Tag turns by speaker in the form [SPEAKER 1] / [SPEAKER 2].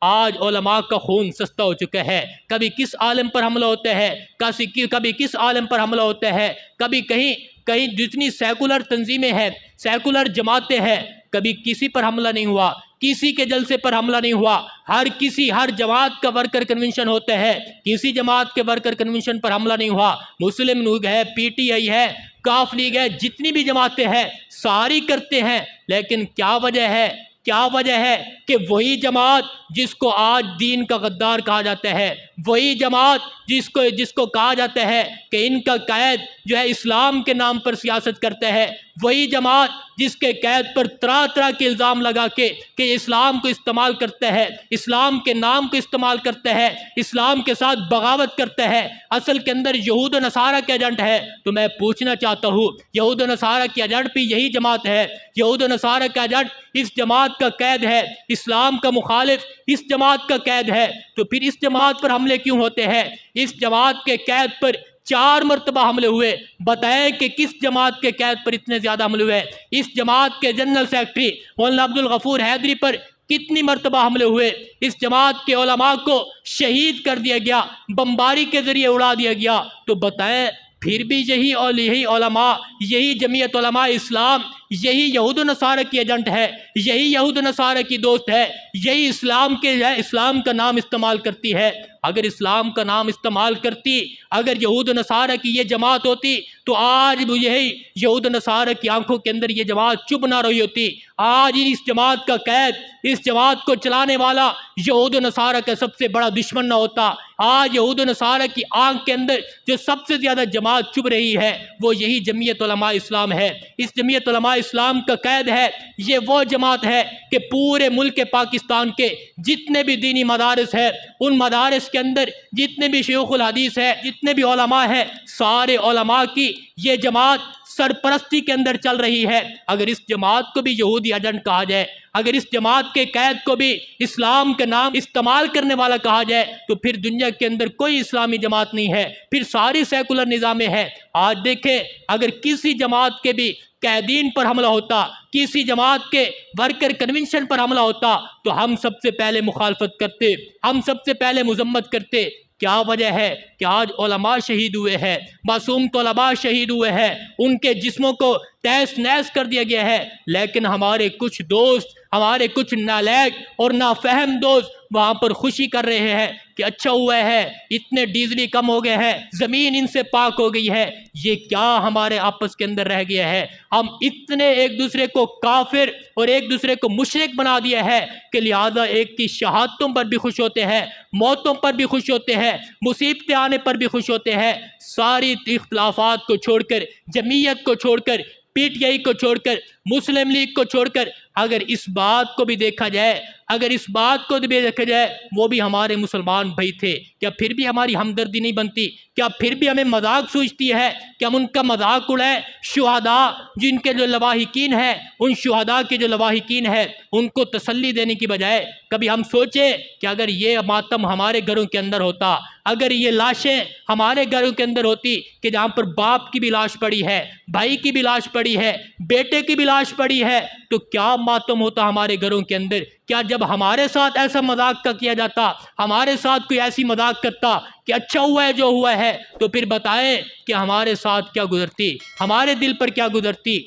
[SPEAKER 1] آج علماء کا خون سستا ہو چکا ہے۔ کبھی کس عالم پر حملہ ہوتا ہے، کبھی کس عالم پر حملہ ہوتا ہے، کبھی کہیں جتنی سیکولر تنظیمیں ہیں، سیکولر جماعتیں ہیں، کبھی کسی پر حملہ نہیں ہوا، کسی کے جلسے پر حملہ نہیں ہوا۔ ہر جماعت کا ورکر کنونشن ہوتا ہے، کسی جماعت کے ورکر کنونشن پر حملہ نہیں ہوا۔ مسلم لیگ ہے، پی ٹی آئی ہے، کاف لیگ ہے، جتنی بھی جماعتیں ہیں ساری کرتے ہیں، لیکن کیا وجہ ہے کہ وہی جماعت جس کو آج دین کا غدار کہا جاتا ہے، وہی جماعت جس کو کہا جاتا ہے کہ ان کا قائد جو ہے اسلام کے نام پر سیاست کرتا ہے، وہی جماعت جس کے قید پر طرح طرح کے الزام لگا کے کہ اسلام کو استعمال کرتا ہے، اسلام کے نام کو استعمال کرتا ہے، اسلام کے ساتھ بغاوت کرتا ہے، اصل کے اندر یہود و نصارہ کے ایجنٹ ہے۔ تو میں پوچھنا چاہتا ہوں، یہود و نصارہ کی ایجنٹ بھی یہی جماعت ہے، یہود و نصارہ کا ایجنٹ اس جماعت کا قید ہے، اسلام کا مخالف اس جماعت کا قید ہے، تو پھر اس جماعت پر حملے کیوں ہوتے ہیں؟ اس جماعت کے قید پر 4 مرتبہ حملے ہوئے۔ بتائیں کہ کس جماعت کے قید پر اتنے زیادہ حملے ہوئے؟ اس جماعت کے جنرل سیکرٹری مولانا عبدالغفور حیدری پر کتنی مرتبہ حملے ہوئے؟ اس جماعت کے علماء کو شہید کر دیا گیا، بمباری کے ذریعے اڑا دیا گیا۔ تو بتائیں پھر بھی یہی علماء، یہی جمعیت علماء اسلام، یہی یہود و نصارہ کی ایجنٹ ہے، یہی یہود و نصارہ کی دوست ہے، یہی اسلام کا نام استعمال کرتی ہے۔ اگر اسلام کا نام استعمال کرتی، اگر یہود و نصارہ کی یہ جماعت ہوتی تو آج یہی یہود و نصارہ کی آنکھوں کے اندر یہ جماعت چبھ نہ رہی ہوتی۔ آج اس جماعت کا قید، اس جماعت کو چلانے والا یہود و نصارہ کا سب سے بڑا دشمن نہ ہوتا۔ آج یہود و نصارہ کی آنکھ کے اندر جو سب سے زیادہ جماعت چبھ رہی ہے وہ یہی جمعیت علماء اسلام ہے۔ اس جمعیت علماء اسلام کا قید ہے، یہ وہ جماعت ہے کہ پورے ملک پاکستان کے جتنے بھی دینی مدارس ہیں، ان مدارس کے اندر جتنے بھی شیوخ الحدیث ہے، جتنے بھی علماء ہیں، سارے علماء کی یہ جماعت سرپرستی کے اندر چل رہی ہے۔ اگر اس جماعت کو بھی یہودی ایجنٹ کہا جائے، اگر اس جماعت کے قید کو بھی اسلام کا نام استعمال کرنے والا کہا جائے، تو پھر دنیا کے اندر کوئی اسلامی جماعت نہیں ہے، پھر ساری سیکولر نظامیں ہیں۔ آج دیکھیں، اگر کسی جماعت کے بھی قیدین پر حملہ ہوتا، کسی جماعت کے ورکر کنونشن پر حملہ ہوتا تو ہم سب سے پہلے مخالفت کرتے، ہم سب سے پہلے مذمت کرتے۔ کیا وجہ ہے کہ آج علماء شہید ہوئے ہیں، معصوم طلباء شہید ہوئے ہیں، ان کے جسموں کو تہس نہس کر دیا گیا ہے، لیکن ہمارے کچھ دوست، ہمارے کچھ نالائق اور نافہم دوست وہاں پر خوشی کر رہے ہیں کہ اچھا ہوا ہے، اتنے ڈیزلی کم ہو گئے ہیں، زمین ان سے پاک ہو گئی ہے۔ یہ کیا ہمارے آپس کے اندر رہ گیا ہے؟ ہم اتنے ایک دوسرے کو کافر اور ایک دوسرے کو مشرک بنا دیا ہے کہ لہٰذا ایک کی شہادتوں پر بھی خوش ہوتے ہیں، موتوں پر بھی خوش ہوتے ہیں، مصیبتیں آنے پر بھی خوش ہوتے ہیں۔ ساری اختلافات کو چھوڑ کر، جمعیت کو چھوڑ کر، پی ٹی آئی کو چھوڑ کر، مسلم لیگ کو چھوڑ کر، اگر اس بات کو بھی دیکھا جائے، وہ بھی ہمارے مسلمان بھائی تھے، کیا پھر بھی ہماری ہمدردی نہیں بنتی؟ کیا پھر بھی ہمیں مذاق سوچتی ہے کہ ہم ان کا مذاق اڑائیں؟ شہداء جن کے جو لواحقین ہیں، ان شہداء کے جو لواحقین ہیں ان کو تسلی دینے کی بجائے کبھی ہم سوچیں کہ اگر یہ ماتم ہمارے گھروں کے اندر ہوتا، اگر یہ لاشیں ہمارے گھروں کے اندر ہوتی کہ جہاں پر باپ کی بھی لاش پڑی ہے، بھائی کی بھی لاش پڑی ہے، بیٹے کی بھی لاش پڑی ہے، تو کیا ماتم ہوتا ہمارے گھروں کے اندر؟ کیا جب ہمارے ساتھ ایسا مذاق کا کیا جاتا، ہمارے ساتھ کوئی ایسی مذاق کرتا کہ اچھا ہوا ہے جو ہوا ہے، تو پھر بتائیں کہ ہمارے ساتھ کیا گزرتی، ہمارے دل پر کیا گزرتی؟